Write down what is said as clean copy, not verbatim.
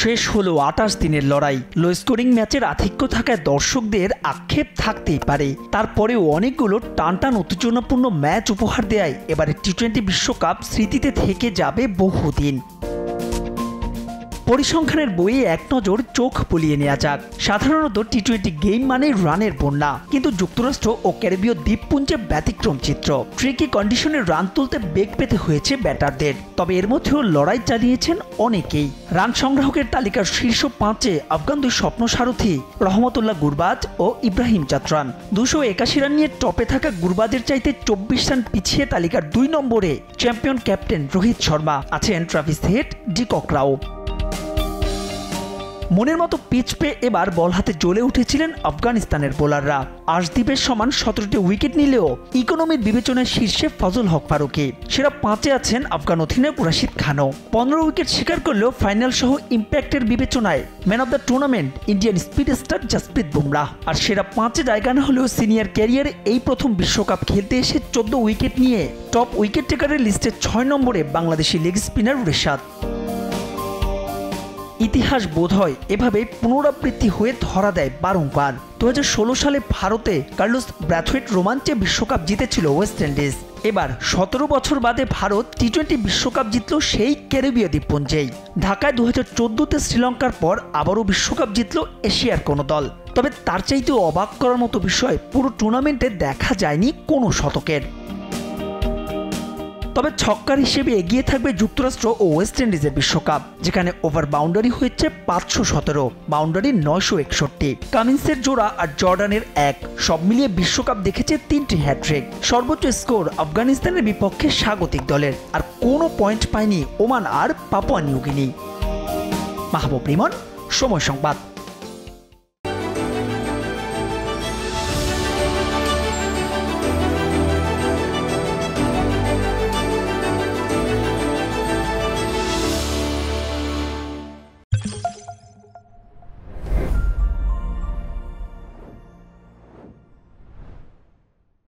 শেষ হলো ২৮ দিনের লড়াই। লো স্কোরিং ম্যাচের আধিক্য থাকায় দর্শকদের আক্ষেপ থাকতেই পারে, তারপরেও অনেকগুলো টানটান উত্তেজনাপূর্ণ ম্যাচ উপহার দেয় এবারে টি-20 বিশ্বকাপ স্মৃতিতে থেকে যাবে বহুদিন। পরিসংখ্যানের বইয়ে এক নজর চোখ বুলিয়ে নেওয়া যাক। সাধারণত টি-20 গেম মানে রানের বন্যা, কিন্তু যুক্তরাষ্ট্র ও ক্যারিবীয় দ্বীপপুঞ্জে ব্যতিক্রম চিত্র। ট্রিকি কন্ডিশনে রান তুলতে বেগ পেতে হয়েছে ব্যাটারদের, তবে এর মধ্যেও লড়াই চালিয়েছেন অনেকেই। রান সংগ্রাহকের তালিকার শীর্ষ 5-এ আফগান দুই স্বপ্ন সারথি রহমতুল্লাহ গুরবাজ ও ইব্রাহিম চাতরান। 281 রান নিয়ে টপে থাকা গুরবাজের চাইতে 24 রান পিছিয়ে তালিকার 2 নম্বরে চ্যাম্পিয়ন ক্যাপ্টেন রোহিত শর্মা, আছেন ট্রাভিস হেড, ডি ককরাও। মনের মতো পিচ পেয়ে এবার বল হাতে জ্বলে উঠেছিলেন আফগানিস্তানের বোলাররা। আশদীপের সমান 17টি উইকেট নিলেও ইকোনমির বিবেচনায় শীর্ষে ফজল হক ফারুকী। সেরা 5-এ আছেন আফগান অধিনায়ক রাশিদ খানও। 15 উইকেট শিকার করলেও ফাইনাল সহ ইম্প্যাক্টের বিবেচনায় man of the tournament Indian speed star Jasprit Bumrah. আর সেরা 5-এ জায়গা না হলেও সিনিয়র ক্যারিয়ারে এই প্রথম বিশ্বকাপ খেলতে এসে 14 উইকেট নিয়ে টপ উইকেট টেকারের লিস্টে 6 নম্বরে বাংলাদেশি লেগ স্পিনার রিশাদ। ইতিহাস বোধহয় এভাবে পুনরাবৃত্তি হয়ে ধরা দেয় বারংবার। 2016 সালে ভারতে কার্লোস ব্র্যাথওয়েট রোমাঞ্চে বিশ্বকাপ জিতেছিল ওয়েস্ট ইন্ডিজ। এবার 17 বছর বাদে ভারত টি-20 বিশ্বকাপ জিতল সেই ক্যারিবীয় দ্বীপপুঞ্জেই। ঢাকায় 2014-তে শ্রীলঙ্কার পর আবারও বিশ্বকাপ জিতল এশিয়ার কোনো দল। তবে তার চাইতেও অবাক করার মতো বিষয় পুরো টুর্নামেন্টে দেখা যায়নি কোনো শতকের। তবে ছক্কার হিসেবে এগিয়ে থাকবে যুক্তরাষ্ট্র ও ওয়েস্ট ইন্ডিজের বিশ্বকাপ, যেখানে ওভার বাউন্ডারি হয়েছে 517, বাউন্ডারি 961। কামিন্সের জোড়া আর জর্ডানের 1, সব মিলিয়ে বিশ্বকাপ দেখেছে 3টি হ্যাট্রিক। সর্বোচ্চ স্কোর আফগানিস্তানের বিপক্ষে স্বাগতিক দলের, আর কোনো পয়েন্ট পায়নি ওমান আর পাপুয়া নিউ গিনি। মাহবুব রিমন, সময় সংবাদ।